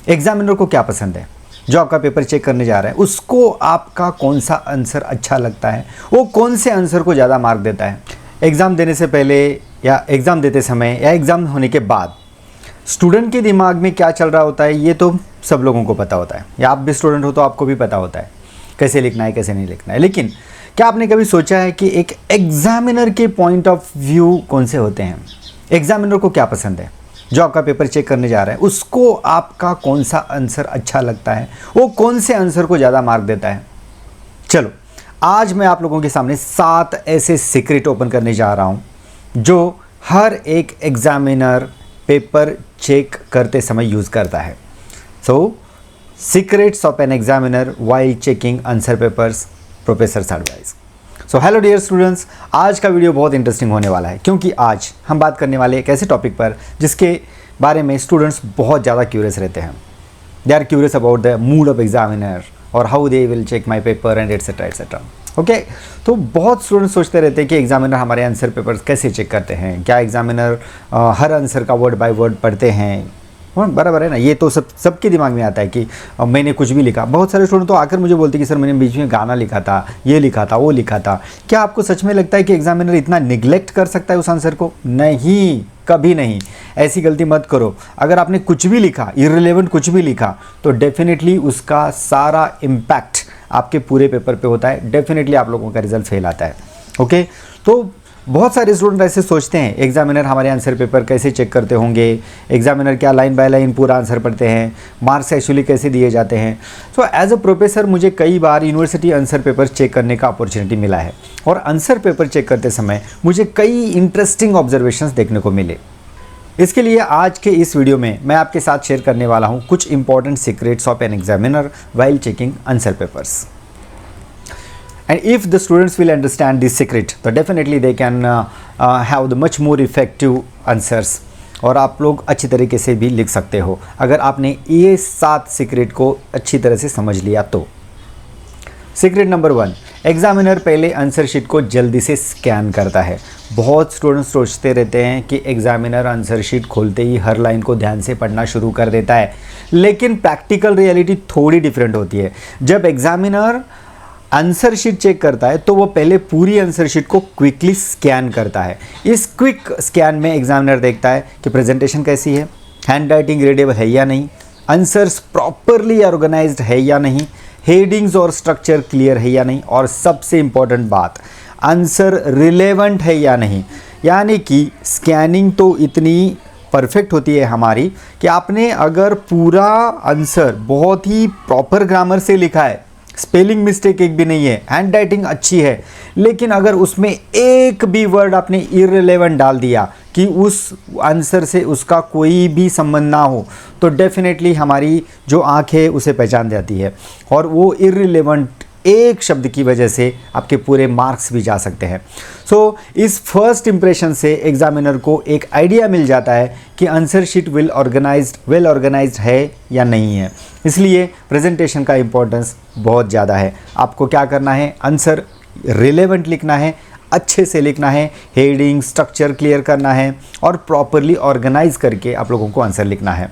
Examiner को क्या पसंद है, जो आपका पेपर चेक करने जा रहा है उसको आपका कौन सा आंसर अच्छा लगता है, वो कौन से आंसर को ज़्यादा मार्क देता है। एग्ज़ाम देने से पहले या एग्ज़ाम देते समय या एग्ज़ाम होने के बाद स्टूडेंट के दिमाग में क्या चल रहा होता है ये तो सब लोगों को पता होता है, या आप भी स्टूडेंट हो तो आपको भी पता होता है कैसे लिखना है कैसे नहीं लिखना है। लेकिन क्या आपने कभी सोचा है कि एक एग्जामिनर के पॉइंट ऑफ व्यू कौन से होते हैं, एग्जामिनर को क्या पसंद है, जो आपका पेपर चेक करने जा रहा है उसको आपका कौन सा आंसर अच्छा लगता है, वो कौन से आंसर को ज़्यादा मार्क देता है। चलो आज मैं आप लोगों के सामने 7 ऐसे सीक्रेट ओपन करने जा रहा हूँ जो हर एक एग्जामिनर पेपर चेक करते समय यूज़ करता है। So secrets of an examiner while checking answer papers, professor advice. So hello dear students, आज का वीडियो बहुत इंटरेस्टिंग होने वाला है क्योंकि आज हम बात करने वाले एक ऐसे टॉपिक पर जिसके बारे में स्टूडेंट्स बहुत ज़्यादा क्यूरियस रहते हैं। They are curious about the mood of examiner और how they will check my paper and etcetera etcetera. Okay, तो बहुत स्टूडेंट्स सोचते रहते हैं कि एग्जामिनर हमारे आंसर पेपर कैसे चेक करते हैं, क्या एग्जामिनर हर आंसर का वर्ड बाय वर्ड पढ़ते हैं। बराबर है ना, ये तो सबके दिमाग में आता है कि मैंने कुछ भी लिखा। बहुत सारे स्टूडेंट तो आकर मुझे बोलते कि सर मैंने बीच में गाना लिखा था, ये लिखा था, वो लिखा था। क्या आपको सच में लगता है कि एग्जामिनर इतना निगलेक्ट कर सकता है उस आंसर को? नहीं, कभी नहीं। ऐसी गलती मत करो। अगर आपने कुछ भी लिखा, इररिलेवेंट कुछ भी लिखा, तो डेफिनेटली उसका सारा इम्पैक्ट आपके पूरे पेपर पे होता है। डेफिनेटली आप लोगों का रिजल्ट फेल आता है। ओके, तो बहुत सारे स्टूडेंट ऐसे सोचते हैं एग्जामिनर हमारे आंसर पेपर कैसे चेक करते होंगे, एग्जामिनर क्या लाइन बाय लाइन पूरा आंसर पढ़ते हैं, मार्क्स एक्चुअली कैसे दिए जाते हैं। सो एज अ प्रोफेसर मुझे कई बार यूनिवर्सिटी आंसर पेपर चेक करने का अपॉर्चुनिटी मिला है और आंसर पेपर चेक करते समय मुझे कई इंटरेस्टिंग ऑब्जर्वेशंस देखने को मिले। इसके लिए आज के इस वीडियो में मैं आपके साथ शेयर करने वाला हूँ कुछ important secrets of an examiner while checking answer papers. And if the students will understand this secret, तो definitely they can have the much more effective answers और आप लोग अच्छी तरीके से भी लिख सकते हो अगर आपने ये 7 सीक्रेट को अच्छी तरह से समझ लिया तो। सीक्रेट नंबर 1, एग्जामिनर पहले आंसर शीट को जल्दी से स्कैन करता है। बहुत स्टूडेंट्स सोचते रहते हैं कि एग्जामिनर आंसर शीट खोलते ही हर लाइन को ध्यान से पढ़ना शुरू कर देता है, लेकिन प्रैक्टिकल रियलिटी थोड़ी डिफरेंट होती है। जब एग्जामिनर आंसर शीट चेक करता है तो वो पहले पूरी आंसर शीट को क्विकली स्कैन करता है। इस क्विक स्कैन में एग्जामिनर देखता है कि प्रेजेंटेशन कैसी है, हैंड राइटिंग रीडेबल है या नहीं, आंसर्स प्रॉपरली ऑर्गेनाइज्ड है या नहीं, हेडिंग्स और स्ट्रक्चर क्लियर है या नहीं, और सबसे इंपॉर्टेंट बात, आंसर रिलेवेंट है या नहीं। यानी कि स्कैनिंग तो इतनी परफेक्ट होती है हमारी कि आपने अगर पूरा आंसर बहुत ही प्रॉपर ग्रामर से लिखा है, स्पेलिंग मिस्टेक एक भी नहीं है, हैंड राइटिंग अच्छी है, लेकिन अगर उसमें एक भी वर्ड आपने इररिलेवेंट डाल दिया कि उस आंसर से उसका कोई भी संबंध ना हो, तो डेफिनेटली हमारी जो आंख है उसे पहचान जाती है और वो इररिलेवेंट एक शब्द की वजह से आपके पूरे मार्क्स भी जा सकते हैं। सो इस फर्स्ट इंप्रेशन से एग्जामिनर को एक आइडिया मिल जाता है कि आंसर शीट वेल ऑर्गेनाइज्ड है या नहीं है। इसलिए प्रेजेंटेशन का इंपॉर्टेंस बहुत ज़्यादा है। आपको क्या करना है, आंसर रिलेवेंट लिखना है, अच्छे से लिखना है, हेडिंग स्ट्रक्चर क्लियर करना है और प्रॉपरली ऑर्गेनाइज करके आप लोगों को आंसर लिखना है।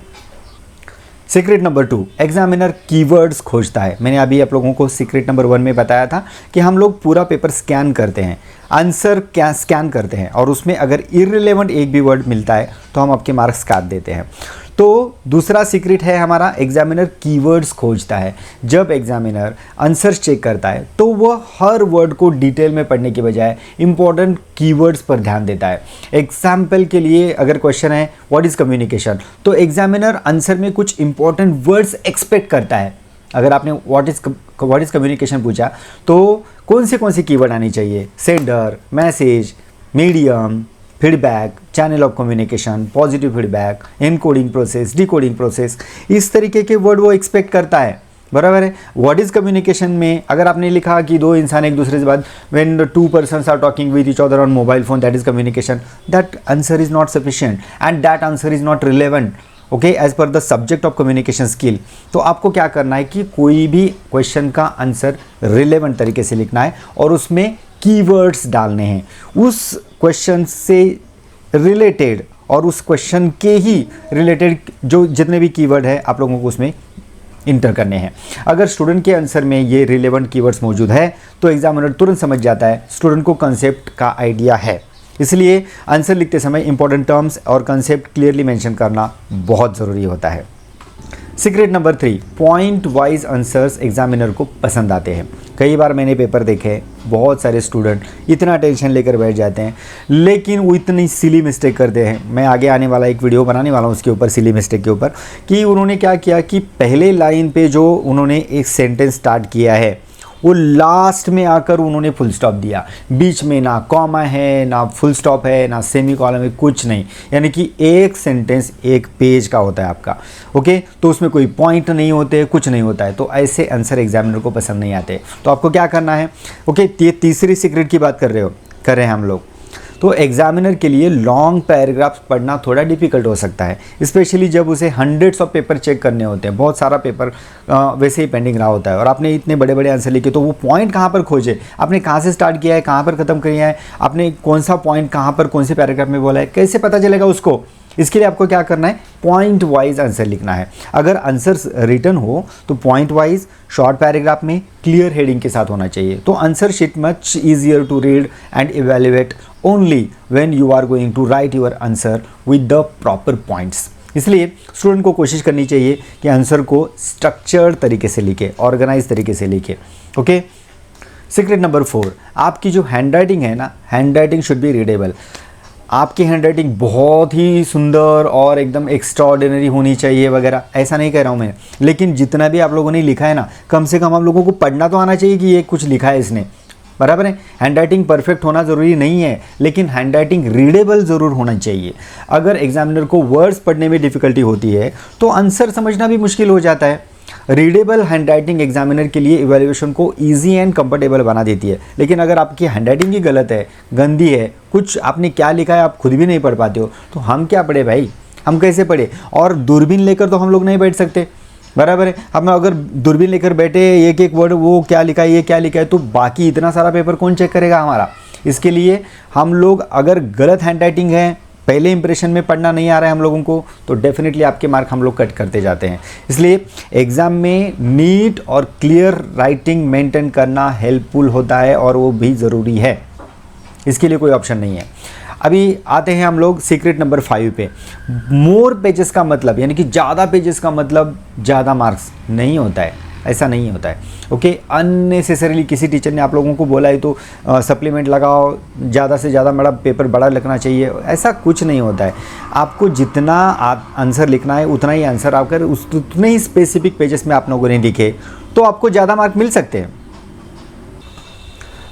सीक्रेट नंबर 2, एग्जामिनर कीवर्ड्स खोजता है। मैंने अभी आप लोगों को सीक्रेट नंबर 1 में बताया था कि हम लोग पूरा पेपर स्कैन करते हैं, आंसर क्या स्कैन करते हैं और उसमें अगर इररिलेवेंट एक भी वर्ड मिलता है तो हम आपके मार्क्स काट देते हैं। तो दूसरा सीक्रेट है हमारा, एग्जामिनर कीवर्ड्स खोजता है। जब एग्जामिनर आंसर चेक करता है तो वह हर वर्ड को डिटेल में पढ़ने के बजाय इंपॉर्टेंट कीवर्ड्स पर ध्यान देता है। एग्जाम्पल के लिए अगर क्वेश्चन है व्हाट इज़ कम्युनिकेशन, तो एग्जामिनर आंसर में कुछ इंपॉर्टेंट वर्ड्स एक्सपेक्ट करता है। अगर आपने व्हाट इज़ कम्युनिकेशन पूछा तो कौन सी कीवर्ड आनी चाहिए, sender, message, medium, feedback, channel of communication, positive feedback, encoding process, decoding process, इस तरीके के वर्ड वो एक्सपेक्ट करता है। बराबर है। व्हाट इज़ कम्युनिकेशन में अगर आपने लिखा कि दो इंसान एक दूसरे से बात, when the 2 persons are talking with each other on mobile phone, that is communication, that answer is not sufficient and that answer is not relevant okay as per the subject of communication skill. तो आपको क्या करना है कि कोई भी question का answer relevant तरीके से लिखना है और उसमें कीवर्ड्स डालने हैं, उस क्वेश्चन से रिलेटेड और उस क्वेश्चन के ही रिलेटेड जो जितने भी कीवर्ड है आप लोगों को उसमें इंटर करने हैं। अगर स्टूडेंट के आंसर में ये रिलेवेंट कीवर्ड्स मौजूद है तो एग्जामिनर तुरंत समझ जाता है स्टूडेंट को कंसेप्ट का आइडिया है। इसलिए आंसर लिखते समय इंपॉर्टेंट टर्म्स और कंसेप्ट क्लियरली मेंशन करना बहुत ज़रूरी होता है। Secret number 3, point wise answers examiner को पसंद आते हैं। कई बार मैंने पेपर देखे, बहुत सारे स्टूडेंट इतना टेंशन लेकर बैठ जाते हैं लेकिन वो इतनी सिली मिस्टेक करते हैं। मैं आगे आने वाला एक वीडियो बनाने वाला हूँ उसके ऊपर, सिली मिस्टेक के ऊपर, कि उन्होंने क्या किया कि पहले लाइन पे जो उन्होंने एक सेंटेंस स्टार्ट किया है वो लास्ट में आकर उन्होंने फुल स्टॉप दिया। बीच में ना कॉमा है, ना फुल स्टॉप है, ना सेमी कॉलम है, कुछ नहीं। यानी कि एक सेंटेंस एक पेज का होता है आपका, ओके। तो उसमें कोई पॉइंट नहीं होते, कुछ नहीं होता है। तो ऐसे आंसर एग्जामिनर को पसंद नहीं आते। तो आपको क्या करना है, ओके, तीसरी सीक्रेट की बात कर रहे हैं हम लोग। तो एग्जामिनर के लिए लॉन्ग पैराग्राफ्स पढ़ना थोड़ा डिफिकल्ट हो सकता है, स्पेशली जब उसे हंड्रेड्स ऑफ पेपर चेक करने होते हैं। बहुत सारा पेपर वैसे ही पेंडिंग रहा होता है और आपने इतने बड़े बड़े आंसर लिखे, तो वो पॉइंट कहाँ पर खोजे, आपने कहाँ से स्टार्ट किया है, कहाँ पर ख़त्म किया है, आपने कौन सा पॉइंट कहाँ पर कौन से पैराग्राफ में बोला है, कैसे पता चलेगा उसको। इसके लिए आपको क्या करना है, पॉइंट वाइज आंसर लिखना है। अगर आंसर रिटन हो तो पॉइंट वाइज शॉर्ट पैराग्राफ में क्लियर हेडिंग के साथ होना चाहिए। तो answer sheet much easier to read and evaluate only when you are going to write your answer with the proper points. इसलिए स्टूडेंट को कोशिश करनी चाहिए कि आंसर को स्ट्रक्चर्ड तरीके से लिखे, ऑर्गेनाइज तरीके से लिखे, ओके। सीक्रेट नंबर 4, आपकी जो हैंड राइटिंग है ना, hand writing should be readable. आपकी हैंड राइटिंग बहुत ही सुंदर और एकदम एक्स्ट्राऑर्डिनरी होनी चाहिए वगैरह, ऐसा नहीं कह रहा हूँ मैं, लेकिन जितना भी आप लोगों ने लिखा है ना, कम से कम आप लोगों को पढ़ना तो आना चाहिए कि ये कुछ लिखा है इसने, बराबर है। हैंड राइटिंग परफेक्ट होना ज़रूरी नहीं है, लेकिन हैंड राइटिंग रीडेबल ज़रूर होना चाहिए। अगर एग्जामिनर को वर्ड्स पढ़ने में डिफ़िकल्टी होती है तो आंसर समझना भी मुश्किल हो जाता है। रीडेबल हैंडराइटिंग एग्जामिनर के लिए इवैल्यूएशन को इजी एंड कंफर्टेबल बना देती है। लेकिन अगर आपकी हैंडराइटिंग ही गलत है, गंदी है, कुछ आपने क्या लिखा है आप खुद भी नहीं पढ़ पाते हो, तो हम क्या पढ़े भाई, हम कैसे पढ़े। और दूरबीन लेकर तो हम लोग नहीं बैठ सकते, बराबर है। हम अगर दूरबीन लेकर बैठे एक एक वर्ड वो क्या लिखा है, ये क्या लिखा है, तो बाकी इतना सारा पेपर कौन चेक करेगा हमारा। इसके लिए हम लोग अगर गलत हैंडराइटिंग है, पहले इंप्रेशन में पढ़ना नहीं आ रहा है हम लोगों को, तो डेफिनेटली आपके मार्क हम लोग कट करते जाते हैं। इसलिए एग्ज़ाम में नीट और क्लियर राइटिंग मेंटेन करना हेल्पफुल होता है और वो भी ज़रूरी है, इसके लिए कोई ऑप्शन नहीं है। अभी आते हैं हम लोग सीक्रेट नंबर 5 पे। मोर पेजेस का मतलब, यानी कि ज़्यादा पेजेस का मतलब ज़्यादा मार्क्स नहीं होता है, ऐसा नहीं होता है, ओके। अननेसेसरीली किसी टीचर ने आप लोगों को बोला है तो सप्लीमेंट लगाओ, ज़्यादा से ज़्यादा बड़ा पेपर बड़ा लिखना चाहिए, ऐसा कुछ नहीं होता है। आपको जितना आंसर लिखना है उतना ही आंसर आकर उतने ही स्पेसिफिक पेजेस में आप लोगों ने लिखे तो आपको ज़्यादा मार्क मिल सकते हैं।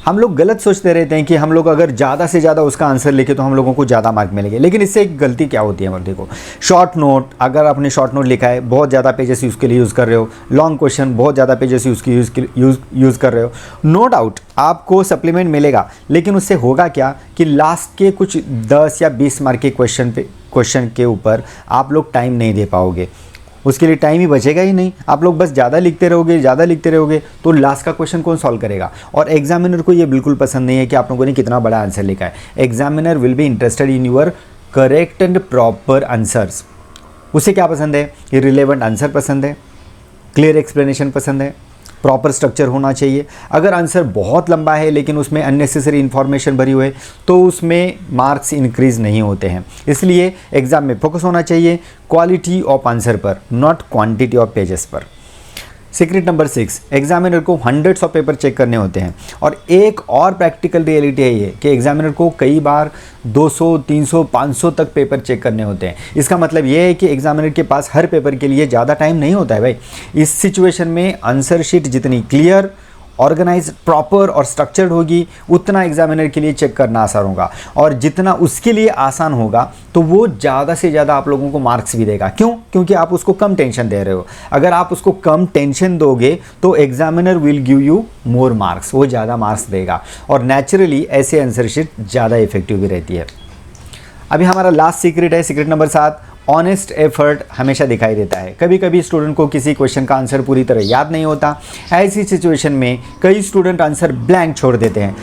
हम लोग गलत सोचते रहते हैं कि हम लोग अगर ज़्यादा से ज़्यादा उसका आंसर लिखे तो हम लोगों को ज़्यादा मार्क मिलेंगे, लेकिन इससे एक गलती क्या होती है, देखो, शॉर्ट नोट, अगर आपने शॉर्ट नोट लिखा है, बहुत ज़्यादा पेजेस उसके लिए यूज़ कर रहे हो, लॉन्ग क्वेश्चन बहुत ज़्यादा पेजेस यूज़ कर रहे हो, नो डाउट आपको सप्लीमेंट मिलेगा, लेकिन उससे होगा क्या कि लास्ट के कुछ 10 या 20 मार्क के क्वेश्चन के ऊपर आप लोग टाइम नहीं दे पाओगे, उसके लिए टाइम ही बचेगा ही नहीं। आप लोग बस ज़्यादा लिखते रहोगे तो लास्ट का क्वेश्चन कौन सॉल्व करेगा। और एग्जामिनर को ये बिल्कुल पसंद नहीं है कि आप लोगों ने कितना बड़ा आंसर लिखा है। Examiner will be interested in your correct and proper answers. उसे क्या पसंद है, रिलेवेंट आंसर पसंद है, क्लियर एक्सप्लेनेशन पसंद है, प्रॉपर स्ट्रक्चर होना चाहिए। अगर आंसर बहुत लंबा है लेकिन उसमें अननेसेसरी इन्फॉर्मेशन भरी हुई है तो उसमें मार्क्स इंक्रीज नहीं होते हैं। इसलिए एग्जाम में फोकस होना चाहिए क्वालिटी ऑफ आंसर पर, नॉट क्वांटिटी ऑफ पेजेस पर। सीक्रेट नंबर 6, एग्जामिनर को हंड्रेड्स ऑफ पेपर चेक करने होते हैं। और एक और प्रैक्टिकल रियलिटी है ये कि एग्जामिनर को कई बार 200, 300, 500 तक पेपर चेक करने होते हैं। इसका मतलब ये है कि एग्जामिनर के पास हर पेपर के लिए ज़्यादा टाइम नहीं होता है भाई। इस सिचुएशन में आंसर शीट जितनी क्लियर, ऑर्गेनाइज, प्रॉपर और स्ट्रक्चर्ड होगी उतना एग्जामिनर के लिए चेक करना आसान होगा। और जितना उसके लिए आसान होगा तो वो ज़्यादा से ज़्यादा आप लोगों को मार्क्स भी देगा। क्यों? क्योंकि आप उसको कम टेंशन दे रहे हो। अगर आप उसको कम टेंशन दोगे तो examiner will give you more marks, वो ज़्यादा मार्क्स देगा। और नेचुरली ऐसे आंसर शीट ज़्यादा इफेक्टिव भी रहती है। अभी हमारा लास्ट सीक्रेट है, सीक्रेट नंबर 7, ऑनेस्ट एफर्ट हमेशा दिखाई देता है। कभी कभी स्टूडेंट को किसी क्वेश्चन का आंसर पूरी तरह याद नहीं होता। ऐसी सिचुएशन में कई स्टूडेंट आंसर ब्लैंक छोड़ देते हैं।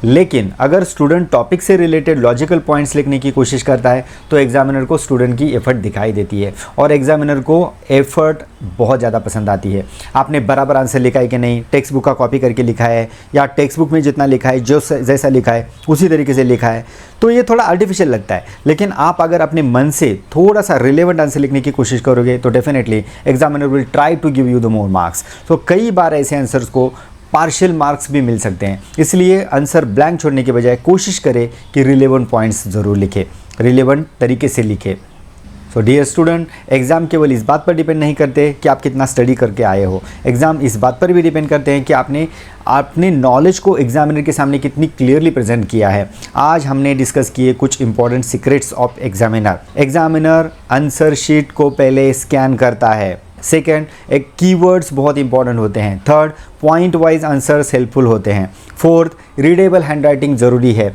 लेकिन अगर स्टूडेंट टॉपिक से रिलेटेड लॉजिकल पॉइंट्स लिखने की कोशिश करता है तो एग्जामिनर को स्टूडेंट की एफर्ट दिखाई देती है और एग्जामिनर को एफर्ट बहुत ज़्यादा पसंद आती है। आपने बराबर आंसर लिखा है कि नहीं, टेक्स्ट बुक का कॉपी करके लिखा है या टेक्स्ट बुक में जितना लिखा है जो जैसा लिखा है उसी तरीके से लिखा है, तो ये थोड़ा आर्टिफिशियल लगता है। लेकिन आप अगर अपने मन से थोड़ा सा रिलेवेंट आंसर लिखने की कोशिश करोगे तो definitely examiner will try to give you the more marks. तो कई बार ऐसे आंसर्स को पार्शियल मार्क्स भी मिल सकते हैं, इसलिए आंसर ब्लैंक छोड़ने के बजाय कोशिश करें कि रिलेवेंट पॉइंट्स ज़रूर लिखें, रिलेवेंट तरीके से लिखें। सो डियर स्टूडेंट, एग्ज़ाम केवल इस बात पर डिपेंड नहीं करते कि आप कितना स्टडी करके आए हो, एग्ज़ाम इस बात पर भी डिपेंड करते हैं कि आपने अपने नॉलेज को एग्जामिनर के सामने कितनी क्लियरली प्रेजेंट किया है। आज हमने डिस्कस किए कुछ important secrets of examiner. Examiner answer sheet को पहले स्कैन करता है। सेकेंड, एक कीवर्ड्स बहुत इंपॉर्टेंट होते हैं। Third, point wise answers helpful होते हैं। फोर्थ, रीडेबल हैंडराइटिंग ज़रूरी है।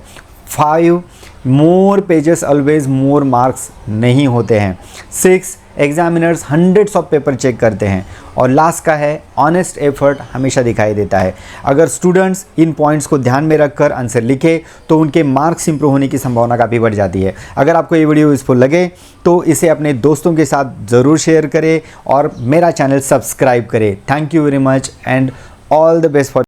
5, more pages always more marks नहीं होते हैं। 6, examiners hundreds of paper check करते हैं। और लास्ट का है, ऑनेस्ट एफर्ट हमेशा दिखाई देता है। अगर स्टूडेंट्स इन पॉइंट्स को ध्यान में रखकर आंसर लिखे तो उनके मार्क्स इंप्रूव होने की संभावना काफ़ी बढ़ जाती है। अगर आपको ये वीडियो यूज़फुल लगे तो इसे अपने दोस्तों के साथ ज़रूर शेयर करें और मेरा चैनल सब्सक्राइब करें। Thank you very much and all the best for